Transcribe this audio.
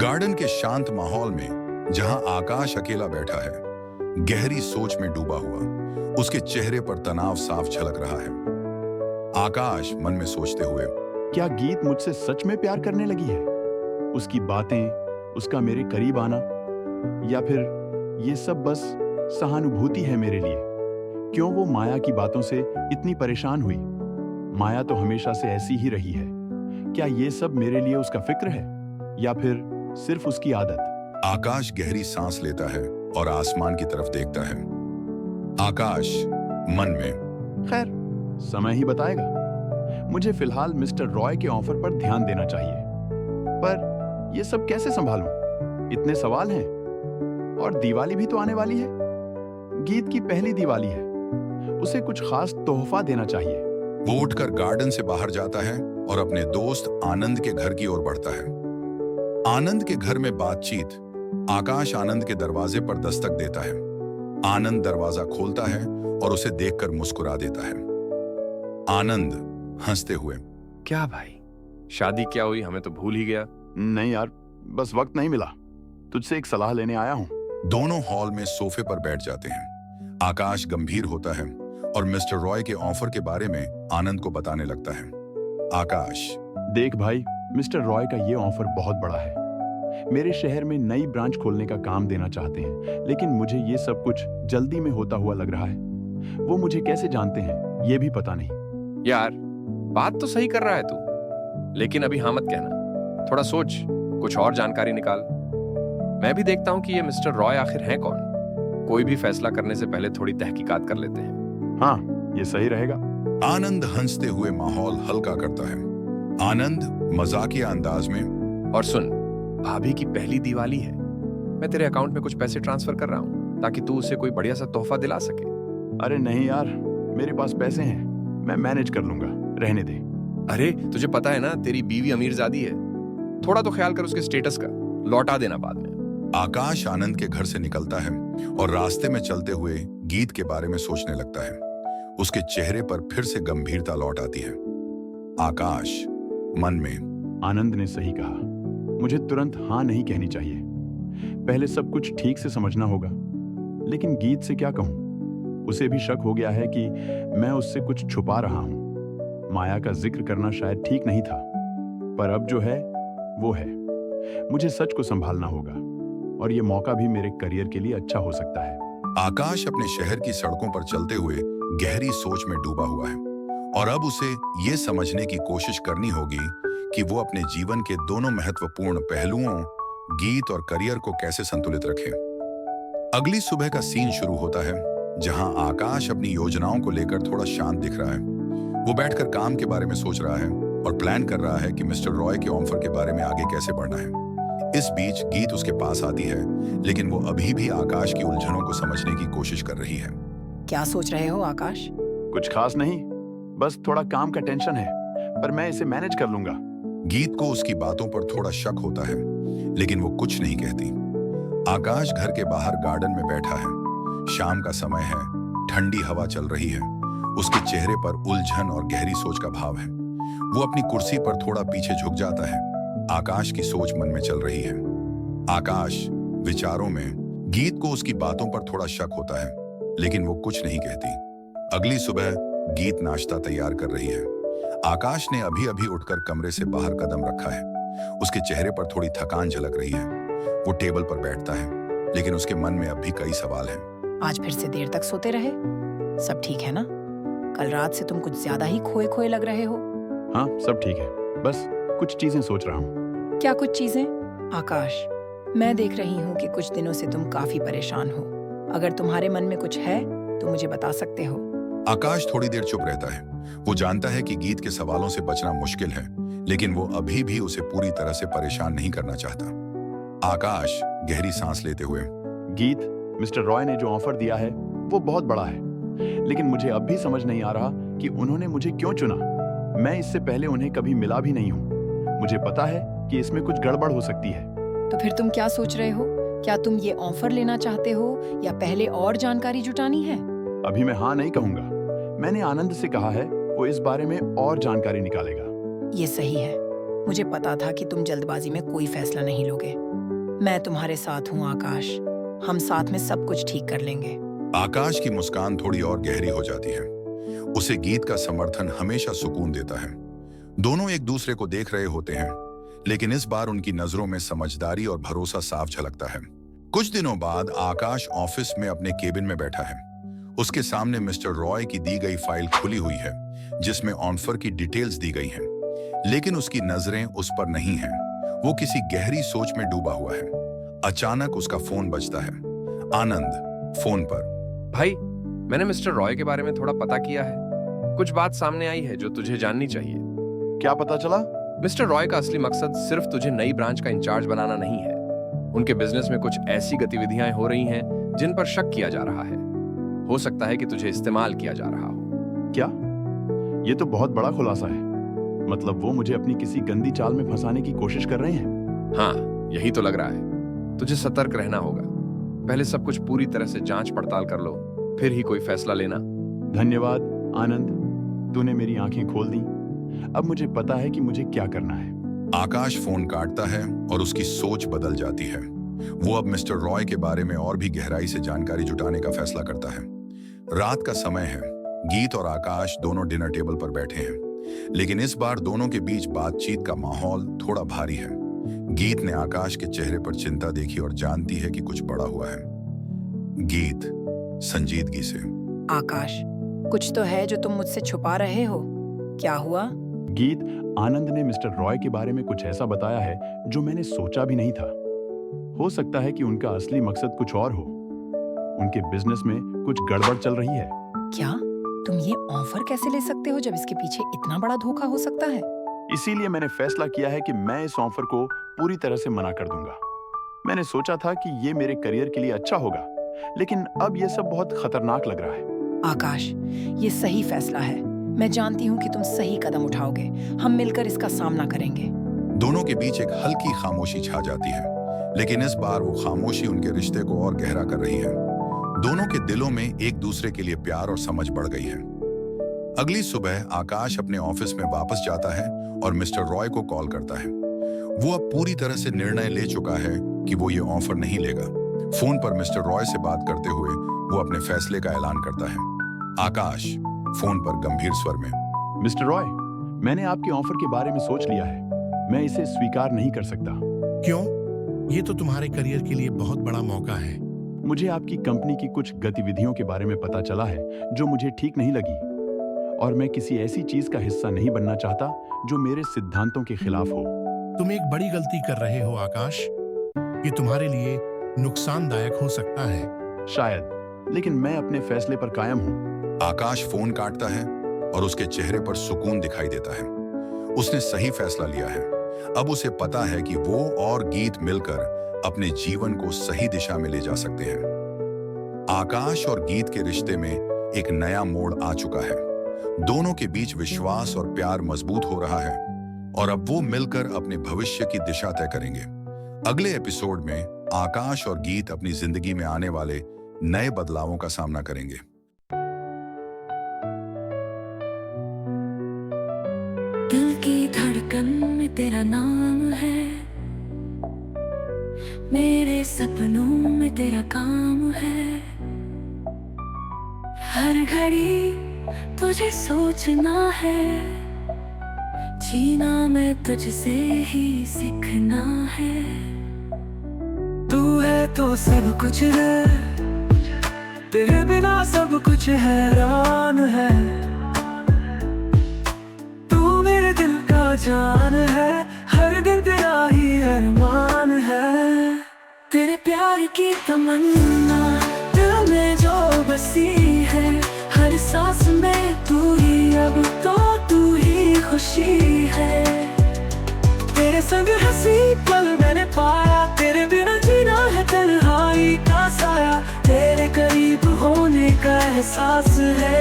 Garden के शांत माहौल में जहां आकाश अकेला बैठा है, गहरी सोच में डूबा हुआ, उसके चेहरे पर तनाव साफ झलक रहा है। आकाश मन में सोचते हुए, क्या गीत मुझसे सच में प्यार करने लगी है? उसकी बातें, उसका मेरे करीब आना, या फिर ये सब बस सहानुभूति है मेरे लिए? क्यों वो माया की बातों से इतनी परेशान हुई? माया तो हमेशा से ऐसी ही रही है। क्या ये सब मेरे लिए उसका फिक्र है, या फिर सिर्फ उसकी आदत? आकाश गहरी सांस लेता है और आसमान की तरफ देखता है। आकाश मन में, खैर, समय ही बताएगा। मुझे फिलहाल मिस्टर रॉय के ऑफर पर ध्यान देना चाहिए, पर ये सब कैसे संभालूं? इतने सवाल हैं, और दिवाली भी तो आने वाली है। गीत की पहली दिवाली है, उसे कुछ खास तोहफा देना चाहिए। वो उठकर गार्डन से बाहर जाता है और अपने दोस्त आनंद के घर की ओर बढ़ता है। आनंद के घर में बातचीत। आकाश आनंद के दरवाजे पर दस्तक देता है। आनंद दरवाजा खोलता है और उसे देखकर मुस्कुरा देता है। आनंद हंसते हुए, क्या भाई, शादी क्या हुई, हमें तो भूल ही गया। नहीं यार, बस वक्त नहीं मिला। तुझसे एक सलाह लेने आया हूं। दोनों हॉल में सोफे पर बैठ जाते हैं। आकाश गंभीर होता है और मिस्टर रॉय के ऑफर के बारे में आनंद को बताने लगता है। आकाश, देख भाई, मिस्टर रॉय का ये ऑफर बहुत बड़ा है। मेरे शहर में नई ब्रांच खोलने का काम देना चाहते हैं, लेकिन मुझे ये सब कुछ जल्दी में होता हुआ लग रहा है। वो मुझे कैसे जानते हैं ये भी पता नहीं। यार, बात तो सही कर रहा है तू, लेकिन अभी हाँ मत कहना। थोड़ा सोच, कुछ और जानकारी निकाल। मैं भी देखता हूँ कि ये मिस्टर रॉय आखिर हैं कौन। कोई भी फैसला करने से पहले थोड़ी तहकीकात कर लेते हैं। हाँ, ये सही रहेगा। आनंद हंसते हुए माहौल हल्का करता है। आनंद मजाकिया अंदाज में, और सुन, भाभी की पहली दिवाली है। मैं तेरे अकाउंट में कुछ पैसे ट्रांसफर कर रहा हूँ ताकि तू उसे कोई बढ़िया सा तोहफा दिला सके। अरे नहीं यार, मेरे पास पैसे हैं, मैं मैनेज कर लूंगा, रहने दे। अरे तुझे पता है ना, तेरी बीवी अमीरजादी है। थोड़ा तो ख्याल कर उसके स्टेटस का, लौटा देना बाद में। आकाश आनंद के घर से निकलता है और रास्ते में चलते हुए गीत के बारे में सोचने लगता है। उसके चेहरे पर फिर से गंभीरता लौट आती है। आकाश मन में, आनंद ने सही कहा, मुझे तुरंत हाँ नहीं कहनी चाहिए। पहले सब कुछ ठीक से समझना होगा। लेकिन गीत से क्या कहूं? उसे भी शक हो गया है कि मैं उससे कुछ छुपा रहा हूं। माया का जिक्र करना शायद ठीक नहीं था, पर अब जो है वो है। मुझे सच को संभालना होगा, और ये मौका भी मेरे करियर के लिए अच्छा हो सकता है। आकाश अपने शहर की सड़कों पर चलते हुए गहरी सोच में डूबा हुआ है, और अब उसे ये समझने की कोशिश करनी होगी कि वो अपने जीवन के दोनों महत्वपूर्ण पहलुओं, गीत और करियर को कैसे संतुलित रखे। अगली सुबह का सीन शुरू होता है, जहां आकाश अपनी योजनाओं को लेकर थोड़ा शांत दिख रहा है। वो बैठकर काम के बारे में सोच रहा है और प्लान कर रहा है कि मिस्टर रॉय के ऑफर के बारे में आगे कैसे बढ़ना है। इस बीच गीत उसके पास आती है, लेकिन वो अभी भी आकाश की उलझनों को समझने की कोशिश कर रही है। क्या सोच रहे हो आकाश? कुछ खास नहीं, बस थोड़ा काम का टेंशन है, पर मैं इसे मैनेज कर लूंगा। गीत को उसकी बातों पर थोड़ा शक होता है, लेकिन वो कुछ नहीं कहती। आकाश घर के बाहर गार्डन में बैठा है। शाम का समय है, ठंडी हवा चल रही है। उसके चेहरे पर उलझन और गहरी सोच का भाव है। वो अपनी कुर्सी पर थोड़ा पीछे झुक जाता है। आकाश की सोच मन में चल रही है। आकाश विचारों में। गीत को उसकी बातों पर थोड़ा शक होता है, लेकिन वो कुछ नहीं कहती। अगली सुबह गीत नाश्ता तैयार कर रही है। आकाश ने अभी अभी उठकर कमरे से बाहर कदम रखा है। उसके चेहरे पर थोड़ी थकान झलक रही है। वो टेबल पर बैठता है, लेकिन उसके मन में अब भी कई सवाल हैं। आज फिर से देर तक सोते रहे? सब ठीक है ना? कल रात से तुम कुछ ज्यादा ही खोए खोए लग रहे हो। हाँ, सब ठीक है, बस कुछ चीजें सोच रहा हूँ। क्या कुछ चीजें? आकाश, मैं देख रही हूँ कि कुछ दिनों से तुम काफी परेशान हो। अगर तुम्हारे मन में कुछ है तो मुझे बता सकते हो। आकाश थोड़ी देर चुप रहता है। वो जानता है कि गीत के सवालों से बचना मुश्किल है, लेकिन वो अभी भी उसे पूरी तरह से परेशान नहीं करना चाहता। आकाश गहरी सांस लेते हुए, गीत, मिस्टर रॉय ने जो ऑफर दिया है वो बहुत बड़ा है, लेकिन मुझे अब भी समझ नहीं आ रहा कि उन्होंने मुझे क्यों चुना। मैं इससे पहले उन्हें कभी मिला भी नहीं हूँ। मुझे पता है कि इसमें कुछ गड़बड़ हो सकती है। तो फिर तुम क्या सोच रहे हो? क्या तुम ये ऑफर लेना चाहते हो या पहले और जानकारी जुटानी है? अभी मैं हाँ नहीं कहूंगा। मैंने आनंद से कहा है, वो इस बारे में और जानकारी निकालेगा। ये सही है। मुझे पता था कि तुम जल्दबाजी में कोई फैसला नहीं लोगे। मैं तुम्हारे साथ हूँ आकाश। हम साथ में सब कुछ ठीक कर लेंगे। आकाश की मुस्कान थोड़ी और गहरी हो जाती है। उसे गीत का समर्थन हमेशा सुकून देता है। दोनों एक दूसरे को देख रहे होते हैं, लेकिन इस बार उनकी नजरों में समझदारी और भरोसा साफ झलकता है। कुछ दिनों बाद आकाश ऑफिस में अपने केबिन में बैठा है। उसके सामने मिस्टर रॉय की दी गई फाइल खुली हुई है, जिसमें ऑफर की डिटेल्स दी गई हैं। लेकिन उसकी नजरें उस पर नहीं हैं। वो किसी गहरी सोच में डूबा हुआ है। अचानक उसका फोन बजता है। आनंद फोन पर। भाई, मैंने मिस्टर रॉय के बारे में थोड़ा पता किया है। कुछ बात सामने आई है जो तुझे जाननी चाहिए। क्या पता चला? मिस्टर रॉय का असली मकसद सिर्फ तुझे नई ब्रांच का इंचार्ज बनाना नहीं है। उनके बिजनेस में कुछ ऐसी गतिविधियां हो रही हैं जिन पर शक किया जा रहा है। हो सकता है कि तुझे इस्तेमाल किया जा रहा हो। क्या? ये तो बहुत बड़ा खुलासा है। मतलब वो मुझे अपनी किसी गंदी चाल में फंसाने की कोशिश कर रहे हैं? हाँ, यही तो लग रहा है। तुझे सतर्क रहना होगा। पहले सब कुछ पूरी तरह से जांच पड़ताल कर लो, फिर ही कोई फैसला लेना। धन्यवाद आनंद, तूने मेरी आंखें खोल दी। अब मुझे पता है कि मुझे क्या करना है। आकाश फोन काटता है और उसकी सोच बदल जाती है। वो अब मिस्टर रॉय के बारे में और भी गहराई से जानकारी जुटाने का फैसला करता है। रात का समय है। गीत और आकाश दोनों डिनर टेबल पर बैठे हैं, लेकिन इस बार दोनों के बीच बातचीत का माहौल थोड़ा भारी है। गीत ने आकाश के चेहरे पर चिंता देखी और जानती है कि कुछ बड़ा हुआ है। गीत संजीदगी से। आकाश, कुछ तो है जो तुम मुझसे छुपा रहे हो। क्या हुआ? गीत, आनंद ने मिस्टर रॉय के बारे में कुछ ऐसा बताया है जो मैंने सोचा भी नहीं था। हो सकता है कि उनका असली मकसद कुछ और हो। उनके बिजनेस में कुछ गड़बड़ चल रही है। क्या तुम ये ऑफर कैसे ले सकते हो जब इसके पीछे इतना बड़ा धोखा हो सकता है? इसीलिए मैंने फैसला किया है कि मैं इस ऑफर को पूरी तरह से मना कर दूंगा। मैंने सोचा था कि ये मेरे करियर के लिए अच्छा होगा, लेकिन अब ये सब बहुत खतरनाक लग रहा है। आकाश, ये सही फैसला है। मैं जानती हूँ कि तुम सही कदम उठाओगे। हम मिलकर इसका सामना करेंगे। दोनों के बीच एक हल्की खामोशी छा जाती है, लेकिन इस बार वो खामोशी उनके रिश्ते को और गहरा कर रही है। दोनों के दिलों में एक दूसरे के लिए प्यार और समझ बढ़ गई है। अगली सुबह आकाश अपने ऑफिस में वापस जाता है और मिस्टर रॉय को कॉल करता है। वो अब पूरी तरह से निर्णय ले चुका है कि वो ये ऑफर नहीं लेगा। फोन पर मिस्टर रॉय से बात करते हुए वो अपने फैसले का ऐलान करता है। आकाश फोन पर गंभीर स्वर में। मिस्टर रॉय, मैंने आपके ऑफर के बारे में सोच लिया है। मैं इसे स्वीकार नहीं कर सकता। क्यों? ये तो तुम्हारे करियर के लिए बहुत बड़ा मौका है। मुझे आपकी कंपनी की कुछ गतिविधियों के बारे में पता चला है जो मुझे ठीक नहीं लगी, और मैं किसी ऐसी चीज का हिस्सा नहीं बनना चाहता जो मेरे सिद्धांतों के खिलाफ हो। तुम एक बड़ी गलती कर रहे हो आकाश। ये तुम्हारे लिए नुकसानदायक हो सकता है। शायद, लेकिन मैं अपने फैसले पर कायम हूँ। आकाश फोन काटता है और उसके चेहरे पर सुकून दिखाई देता है। उसने सही फैसला लिया है। अब उसे पता है कि वो और गीत मिलकर अपने जीवन को सही दिशा में ले जा सकते हैं। आकाश और गीत के रिश्ते में एक नया मोड़ आ चुका है। दोनों के बीच विश्वास और प्यार मजबूत हो रहा है और अब वो मिलकर अपने भविष्य की दिशा तय करेंगे। अगले एपिसोड में आकाश और गीत अपनी जिंदगी में आने वाले नए बदलावों का सामना करेंगे। दिल की धड़कन में तेरा नाम है, मेरे सपनों में तेरा काम है। हर घड़ी तुझे सोचना है, जीना मैं तुझसे ही सीखना है। तू है तो सब कुछ है, तेरे बिना सब कुछ हैरान है। जान है, हर दिन तेरा ही अरमान है। तेरे प्यार की तमन्ना दिल में जो बसी है, हर सांस में तू ही, अब तो तू ही खुशी है। तेरे संग हंसी पल मैंने पाया, तेरे बिना जीना है तन्हाई का साया। तेरे करीब होने का एहसास है।